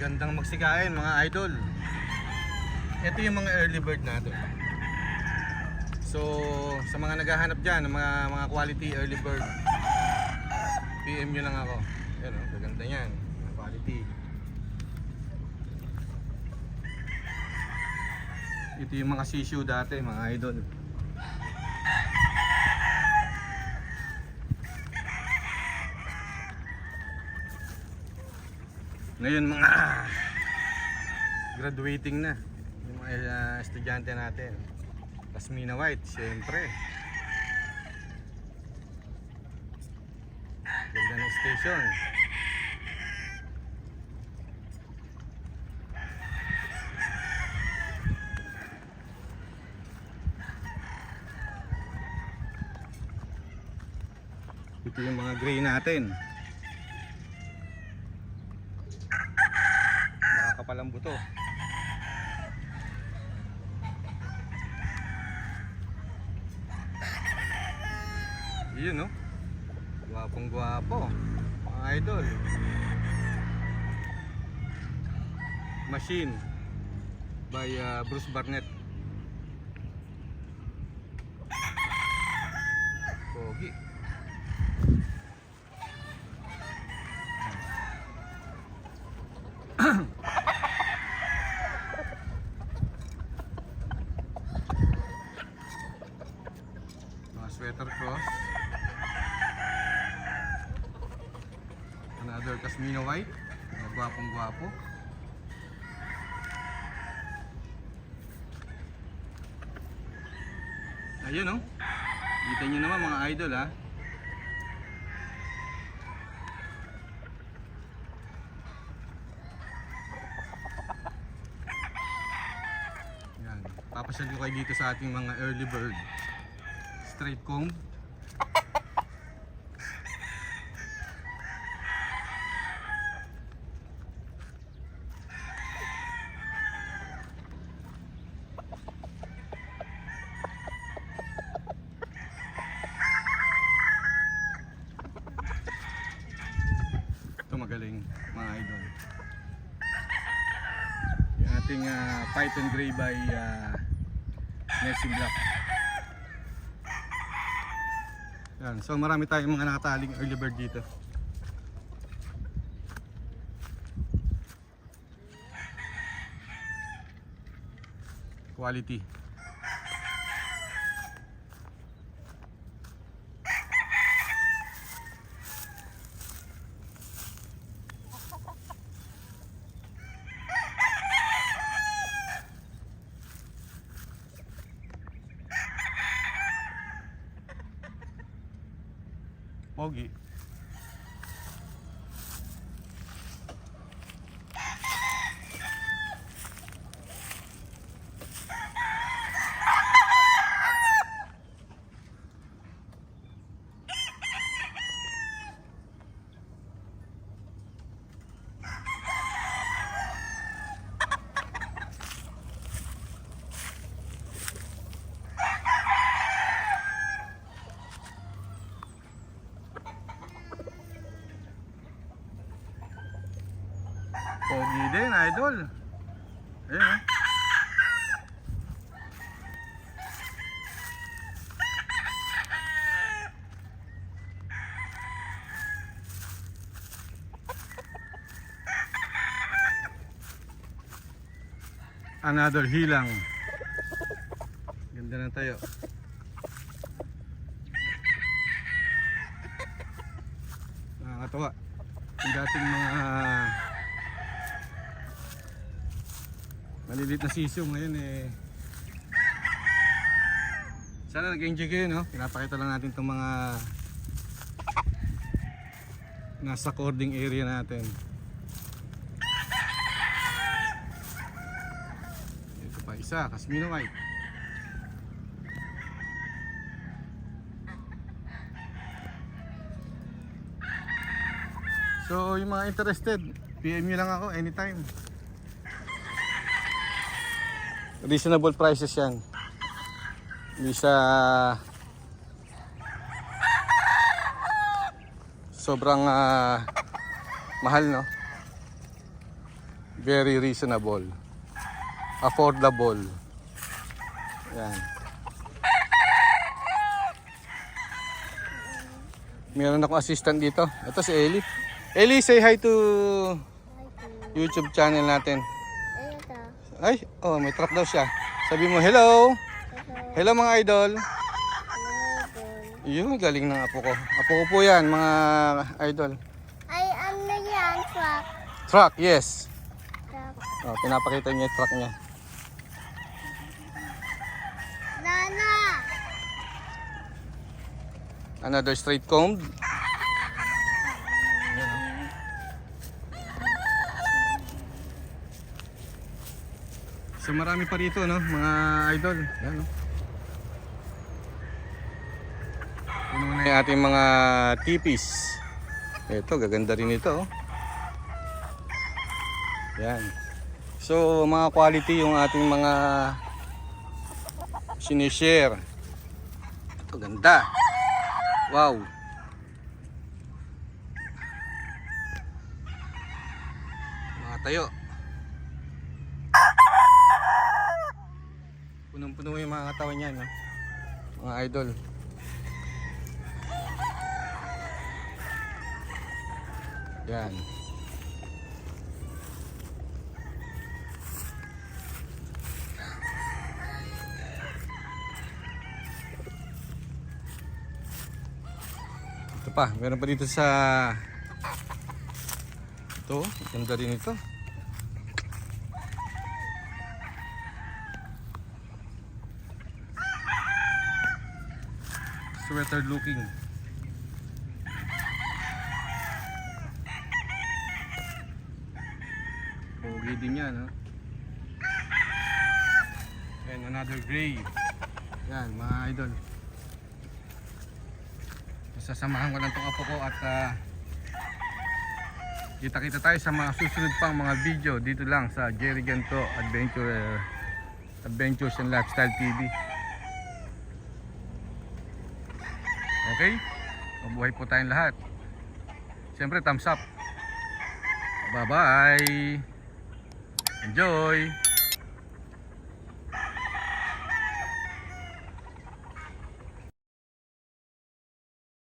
Magandang magsikain mga idol. Ito yung mga early bird natin. So sa mga naghahanap dyan ng mga quality early bird, PM nyo lang ako. Yan o, gaganda yan, mga quality. Ito yung mga sisyo dati mga idol. Ngayon mga graduating na yung mga estudyante natin. Pasmina White, syempre. Ganda ng station. Ito yung mga gray natin. Nakakapalang buto. Yun no, gwapong gwapo mga idol. Machine by Bruce Barnett. Pogi. Mga sweater cross. Another Pasmina White. Gwapong gwapo. Ayun oh. Kita nyo naman mga idol ha. Yan. Papasyal ko kayo dito sa ating mga early bird. Straight comb. Magaling mga idol. Yung ating Python Gray by Nessie Black. Yan. So marami tayong mga nakataling early bird dito. Quality. Pogi. Pogi din, idol. Ayan eh. Another hilang. Ganda ng tayo. Nakakatawa. Yung dating mga malilit na sisyo ngayon eh. Sana nag-enjoy kayo no. Pinapakita lang natin itong mga nasa cording area natin. Ito pa isa, Pasmina White. So yung mga interested, PM nyo lang ako anytime. Reasonable prices yan. Hindi sa sobrang mahal no. Very reasonable. Affordable. Yan. Meron akong assistant dito. Ito si Ellie. Ellie, say hi to YouTube channel natin. Ay, oh, may truck daw siya. Sabi mo, hello. Hello mga idol. Yun, galing ng apo ko. Apo ko po yan, mga idol. Ay, ano yan? Truck. Truck, yes. Truck. Oh, pinapakita niya yung truck niya. Nana! Another straight combed. So marami pa rito, no, mga idol. Yan, no. Puno na yung ating mga tipis. Ito, gaganda rin ito. Oh. Yan. So mga quality yung ating mga sinishare. Ito, ganda. Wow. Mga tayo. Punong-puno yung mga katawan niyan, no? Mga idol. Yan. Ito pa, meron pa dito sa ito, ganda rin ito. Sweater looking. Pogi din yan, no? And another gray. Yan, mga idol. Sasamahan ko lang itong apo ko at kita-kita tayo sa mga susunod pang mga video dito lang sa Jerry Ganto Adventures and Lifestyle TV. Okay? Mabuhay po tayong lahat. Siyempre, thumbs up. Bye-bye. Enjoy.